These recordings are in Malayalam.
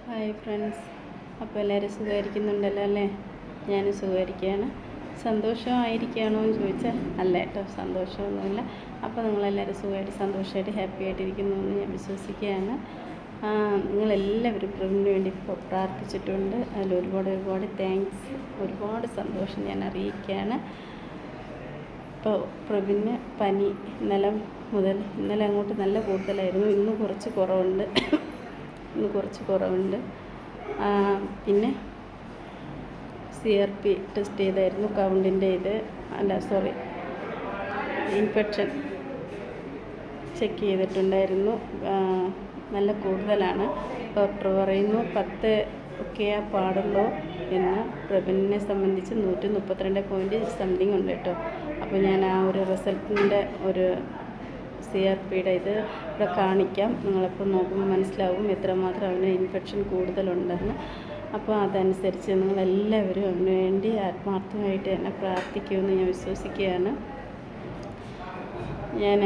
ഹായ് ഫ്രണ്ട്സ്, അപ്പോൾ എല്ലാവരും സുഖമായിരിക്കുന്നുണ്ടല്ലോ അല്ലേ? ഞാനും സുഖമായിരിക്കുകയാണ്. സന്തോഷമായിരിക്കുകയാണോ എന്ന് ചോദിച്ചാൽ അല്ല കേട്ടോ, സന്തോഷമൊന്നുമില്ല. അപ്പോൾ നിങ്ങളെല്ലാവരും സുഖമായിട്ട് സന്തോഷമായിട്ട് ഹാപ്പി ആയിട്ടിരിക്കുന്നു എന്ന് ഞാൻ വിശ്വസിക്കുകയാണ്. നിങ്ങളെല്ലാവരും പ്രവിന് വേണ്ടി ഇപ്പോൾ പ്രാർത്ഥിച്ചിട്ടുണ്ട്. അതിൽ ഒരുപാട് താങ്ക്സ്, ഒരുപാട് സന്തോഷം ഞാൻ അറിയിക്കുകയാണ്. ഇപ്പോൾ പ്രവിന് പനി ഇന്നലെ അങ്ങോട്ട് നല്ല കൂടുതലായിരുന്നു. ഇന്ന് കുറച്ച് കുറവുണ്ട്. പിന്നെ CRP ടെസ്റ്റ് ചെയ്തായിരുന്നു. കൗണ്ടിൻ്റെ ഇൻഫെക്ഷൻ ചെക്ക് ചെയ്തിട്ടുണ്ടായിരുന്നു. നല്ല കൂടുതലാണ്. ഡോക്ടർ പറയുന്നു 10 ഒക്കെയാ പാടുള്ളൂ എന്ന്. പ്രവിനെ സംബന്ധിച്ച് 132 ഉണ്ട് കേട്ടോ. അപ്പോൾ ഞാൻ ആ ഒരു റിസൾട്ടിൻ്റെ ഒരു CRPയുടെ ഇവിടെ കാണിക്കാം. നിങ്ങളിപ്പോൾ നോക്കുമ്പോൾ മനസ്സിലാവും എത്രമാത്രം അവന് ഇൻഫെക്ഷൻ കൂടുതലുണ്ടെന്ന്. അപ്പോൾ അതനുസരിച്ച് നിങ്ങളെല്ലാവരും അവന് വേണ്ടി ആത്മാർത്ഥമായിട്ട് എന്നെ പ്രാർത്ഥിക്കുമെന്ന് ഞാൻ വിശ്വസിക്കുകയാണ്. ഞാൻ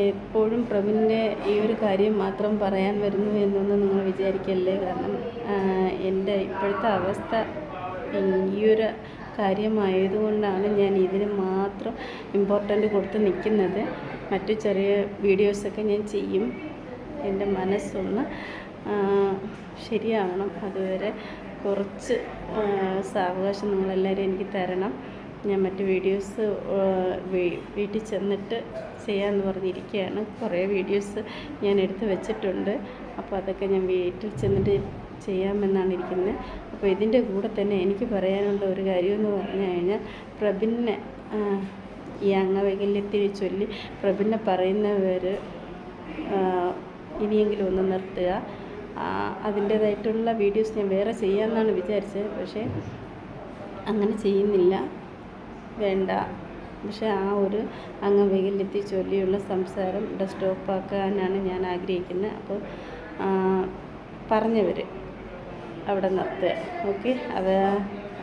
എപ്പോഴും പ്രവിൻ്റെ ഈ ഒരു കാര്യം മാത്രം പറയാൻ വരുന്നു എന്നൊന്നും നിങ്ങൾ വിചാരിക്കല്ലേ. കാരണം എൻ്റെ ഇപ്പോഴത്തെ അവസ്ഥ ഈ ഒരു കാര്യമായതുകൊണ്ടാണ് ഞാൻ ഇതിന് മാത്രം ഇമ്പോർട്ടൻ്റ് കൊടുത്ത് നിൽക്കുന്നത്. മറ്റു ചെറിയ വീഡിയോസൊക്കെ ഞാൻ ചെയ്യും. എൻ്റെ മനസ്സൊന്ന് ശരിയാവണം. അതുവരെ കുറച്ച് സാവകാശം നിങ്ങളെല്ലാവരും എനിക്ക് തരണം. ഞാൻ മറ്റ് വീഡിയോസ് വീട്ടിൽ ചെന്നിട്ട് ചെയ്യാമെന്ന് പറഞ്ഞിരിക്കുകയാണ്. കുറേ വീഡിയോസ് ഞാൻ എടുത്ത് വെച്ചിട്ടുണ്ട്. അപ്പോൾ അതൊക്കെ ഞാൻ വീട്ടിൽ ചെന്നിട്ട് ചെയ്യാമെന്നാണ് ഇരിക്കുന്നത്. അപ്പോൾ ഇതിൻ്റെ കൂടെ തന്നെ എനിക്ക് പറയാനുള്ള ഒരു കാര്യമെന്ന് പറഞ്ഞു കഴിഞ്ഞാൽ, പ്രവിനെ ഈ അംഗവൈകല്യത്തെ ചൊല്ലി പ്രവിനെ പറയുന്നവർ ഇനിയെങ്കിലും ഒന്ന് നിർത്തുക. അതിൻ്റേതായിട്ടുള്ള വീഡിയോസ് ഞാൻ വേറെ ചെയ്യാമെന്നാണ് വിചാരിച്ചത്. പക്ഷേ അങ്ങനെ ചെയ്യുന്നില്ല, വേണ്ട. പക്ഷേ ആ ഒരു അംഗവൈകല്യത്തെ ചൊല്ലിയുള്ള സംസാരം ഇവിടെ സ്റ്റോപ്പാക്കാനാണ് ഞാൻ ആഗ്രഹിക്കുന്നത്. അപ്പോൾ പറഞ്ഞവർ അവിടെ നിർത്തുക. ഓക്കെ, അത്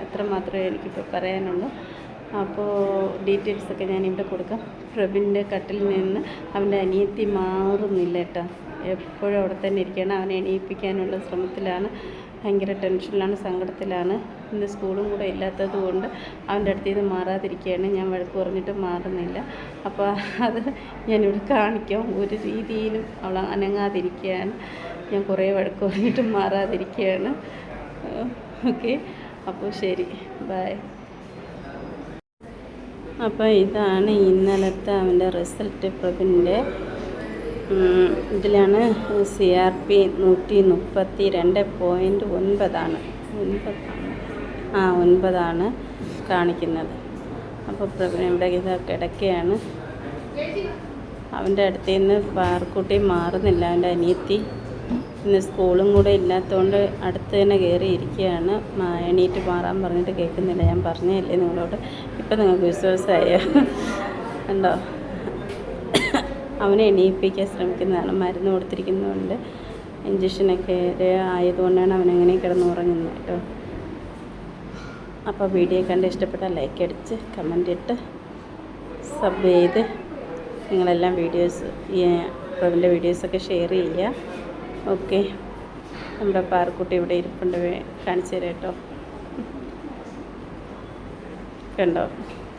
അത്ര മാത്രമേ എനിക്കിപ്പോൾ പറയാനുള്ളൂ. അപ്പോൾ ഡീറ്റെയിൽസൊക്കെ ഞാനിവിടെ കൊടുക്കാം. പ്രവിൻ്റെ കട്ടിൽ നിന്ന് അവൻ്റെ അനിയത്തി മാറുന്നില്ല കേട്ടോ. എപ്പോഴും അവിടെ തന്നെ ഇരിക്കുകയാണ്. അവനെ എണീപ്പിക്കാനുള്ള ശ്രമത്തിലാണ്. ഭയങ്കര ടെൻഷനിലാണ്, സങ്കടത്തിലാണ്. ഇന്ന് സ്കൂളും കൂടെ ഇല്ലാത്തത് കൊണ്ട് അവൻ്റെ അടുത്ത് നിന്ന് മാറാതിരിക്കുകയാണ്. ഞാൻ വഴക്ക് പറഞ്ഞിട്ട് മാറുന്നില്ല. അപ്പോൾ അത് ഞാനിവിടെ കാണിക്കാം. ഒരു രീതിയിലും അവൾ അനങ്ങാതിരിക്കുകയാണ്. ഞാൻ കുറേ വഴക്ക് പറഞ്ഞിട്ട് മാറാതിരിക്കുകയാണ്. ഓക്കെ, അപ്പോൾ ശരി, ബൈ. അപ്പോൾ ഇതാണ് ഇന്നലത്തെ അവൻ്റെ റിസൾട്ട്. പ്രവിൻ്റെ ഇതിലാണ് CRP 132.9 കാണിക്കുന്നത്. അപ്പോൾ പ്രവിൻ ഇവിടെ കിടക്കുകയാണ്. അവൻ്റെ അടുത്ത് നിന്ന് പാർക്കുട്ടി മാറുന്നില്ല. അവൻ്റെ അനിയത്തി ഇന്ന് സ്കൂളും കൂടെ ഇല്ലാത്തതുകൊണ്ട് അടുത്ത് തന്നെ കയറി ഇരിക്കുകയാണ്. എണീറ്റ് മാറാൻ പറഞ്ഞിട്ട് കേൾക്കുന്നില്ല. ഞാൻ പറഞ്ഞതല്ലേ നിങ്ങളോട്. ഇപ്പം നിങ്ങൾക്ക് വിശ്വാസമായോ? കണ്ടോ, അവനെ എണീപ്പിക്കാൻ ശ്രമിക്കുന്നതാണ്. മരുന്ന് കൊടുത്തിരിക്കുന്നതുകൊണ്ട്, ഇഞ്ചക്ഷനൊക്കെ ആയതുകൊണ്ടാണ് അവനങ്ങനെ കിടന്നുറങ്ങുന്നത് കേട്ടോ. അപ്പോൾ വീഡിയോ കണ്ട് ഇഷ്ടപ്പെട്ടാൽ ലൈക്ക് അടിച്ച് കമൻ്റ് ഇട്ട് സബ് ചെയ്ത് നിങ്ങളെല്ലാം പ്രവിൻ്റെ വീഡിയോസൊക്കെ ഷെയർ ചെയ്യുക. ഓക്കെ, നമ്മുടെ പാർക്കുട്ടി ഇവിടെ ഇരിപ്പുണ്ട്, കാണിച്ചു തരാം കേട്ടോ. കണ്ടോ,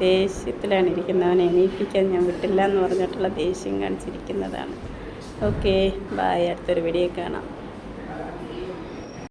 ദേഷ്യത്തിലാണ് ഇരിക്കുന്നത്. അവനെ എണീപ്പിക്കാൻ ഞാൻ വിട്ടില്ല എന്ന് പറഞ്ഞിട്ടുള്ള ദേഷ്യം കാണിച്ചിരിക്കുന്നതാണ്. Okay, bye. അടുത്തൊരു വീഡിയോ കാണാം.